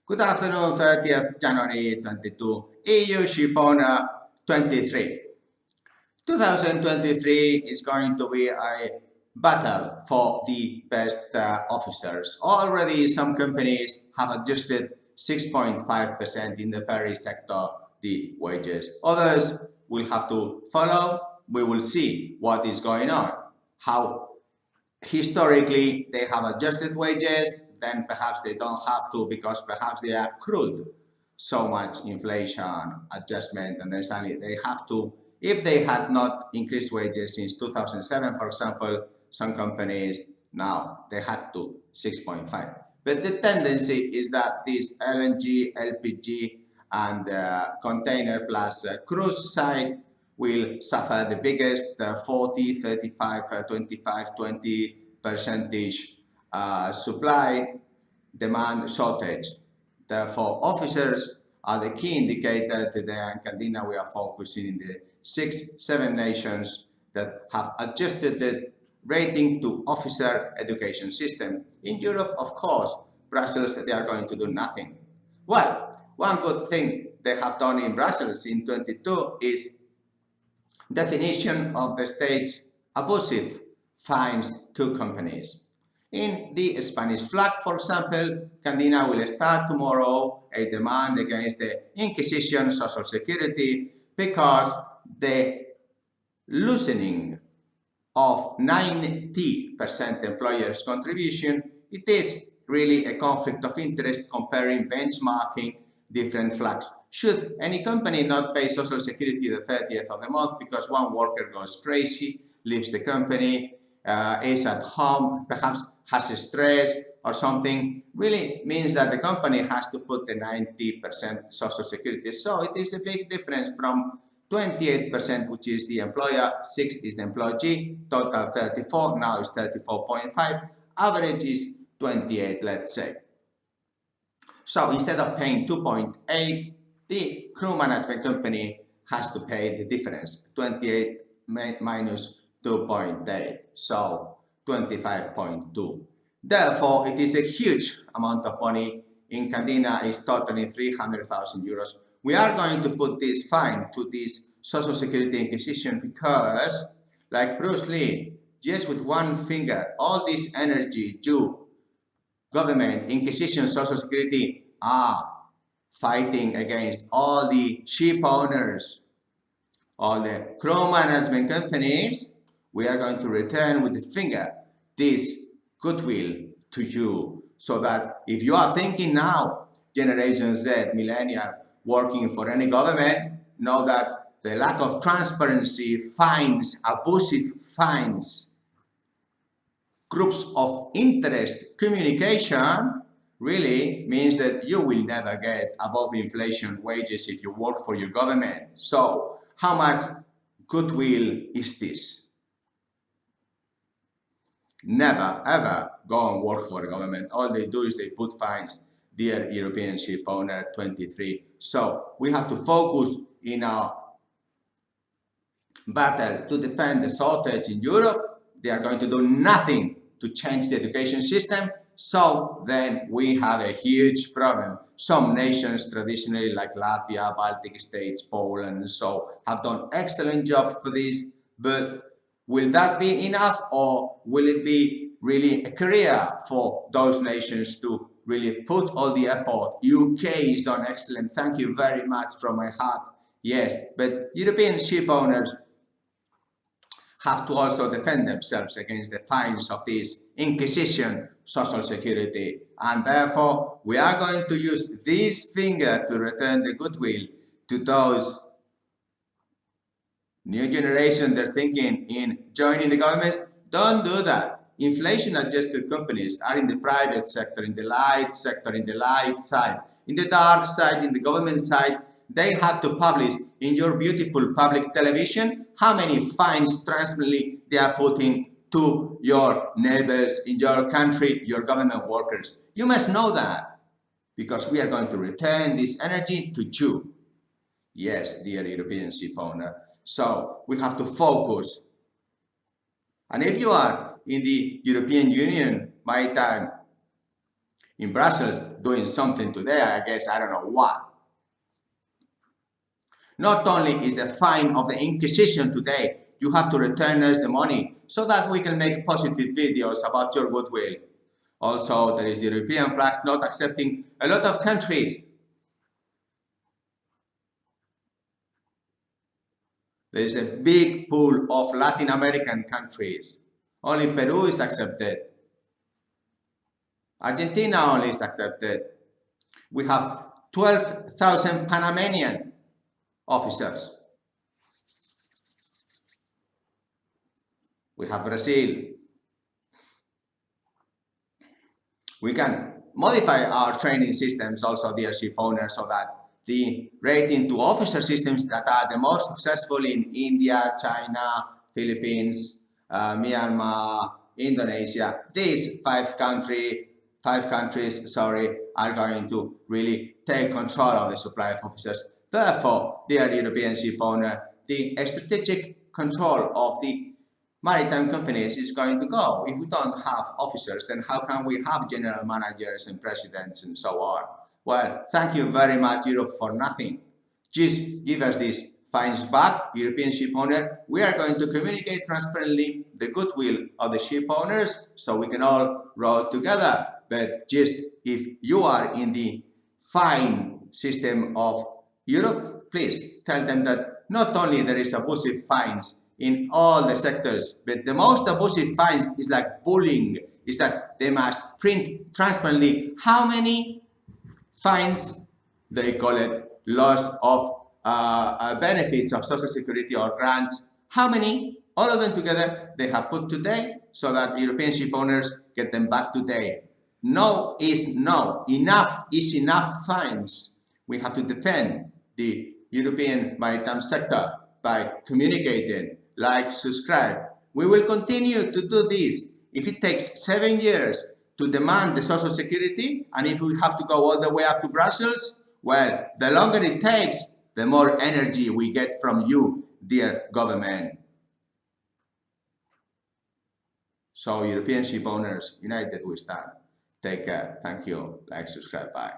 Good afternoon, 30th January 22, EU Shipowner 23. 2023 is going to be a battle for the best officers. Already some companies have adjusted 6.5% in the ferry sector the wages. Others will have to follow. We will see what is going on, how historically they have adjusted wages, then perhaps they don't have to because perhaps they accrued so much inflation adjustment, and then suddenly they have to. If they had not increased wages since 2007, for example, some companies now they had to 6.5. But the tendency is that this LNG, LPG, and container plus cruise side will suffer the biggest 40, 35, 25, 20 percentage supply demand shortage. Therefore, officers are the key indicator today. In Candina, we are focusing in the 6-7 nations that have adjusted the rating to officer education system. In Europe, of course, Brussels, they are going to do nothing. Well, one good thing they have done in Brussels in 22 is definition of the state's abusive fines to companies. In the Spanish flag, for example, Candina will start tomorrow a demand against the Inquisition Social Security because the loosening of 90% employers' contribution, it is really a conflict of interest comparing benchmarking different flags. Should any company not pay Social Security the 30th of the month because one worker goes crazy, leaves the company, is at home, perhaps has stress or something, really means that the company has to put the 90% Social Security. So it is a big difference from 28%, which is the employer, 6 is the employee, total 34, now is 34.5, average is 28, let's say. So instead of paying 2.8, the crew management company has to pay the difference, 28 minus 2.8, so 25.2. Therefore, it is a huge amount of money. In Candina, is totally 300,000 euros. We are going to put this fine to this Social Security Inquisition because, like Bruce Lee, just with one finger, all this energy due government, Inquisition, Social Security are fighting against all the ship owners, all the crew management companies. We are going to return with the finger this goodwill to you, so that if you are thinking now, Generation Z, millennial, working for any government, know that the lack of transparency, fines, abusive fines, groups of interest communication really means that you will never get above inflation wages if you work for your government. So how much goodwill is this? Never ever go and work for the government. All they do is they put fines. Dear European ship owner 23. So we have to focus in our battle to defend the shortage in Europe. They are going to do nothing to change the education system. So then we have a huge problem. Some nations traditionally like Latvia, Baltic states, Poland, so have done excellent job for this, but will that be enough, or will it be really a career for those nations to really put all the effort? UK has done excellent. Thank you very much from my heart. Yes, but European ship owners have to also defend themselves against the fines of this Inquisition Social Security. And therefore, we are going to use this finger to return the goodwill to those new generation. They're thinking in joining the governments. Don't do that. Inflation-adjusted companies are in the private sector, in the light sector, in the light side, in the dark side, in the government side. They have to publish in your beautiful public television how many fines transparently they are putting to your neighbors in your country, your government workers. You must know that, because we are going to return this energy to you. Yes, dear European ship owner. So we have to focus. And if you are in the European Union Maritime in Brussels doing something today, I guess, I don't know what. Not only is the fine of the Inquisition today, you have to return us the money so that we can make positive videos about your goodwill. Also, there is the European flags not accepting a lot of countries. There is a big pool of Latin American countries. Only Peru is accepted. Argentina only is accepted. We have 12,000 Panamanian officers. We have Brazil. We can modify our training systems also, dear ship owners, so that the rating to officer systems that are the most successful in India, China, Philippines, Myanmar, Indonesia, these five countries are going to really take control of the supply of officers. Therefore, dear European ship owner, the strategic control of the maritime companies is going to go. If we don't have officers, then how can we have general managers and presidents and so on? Well, thank you very much, Europe, for nothing. Just give us these fines back, European ship owner. We are going to communicate transparently the goodwill of the ship owners so we can all row together. But just if you are in the fine system of Europe, please tell them that not only there is abusive fines in all the sectors, but the most abusive fines is like bullying, is that they must print transparently how many fines, they call it loss of benefits of Social Security or grants, how many, all of them together, they have put today so that European ship owners get them back today. No is no, enough is enough fines. We have to defend the European maritime sector by communicating, like, subscribe. We will continue to do this. If it takes 7 years to demand the Social Security, and if we have to go all the way up to Brussels, well, the longer it takes, the more energy we get from you, dear government. So, European ship owners, united we stand. Take care. Thank you. Like, subscribe. Bye.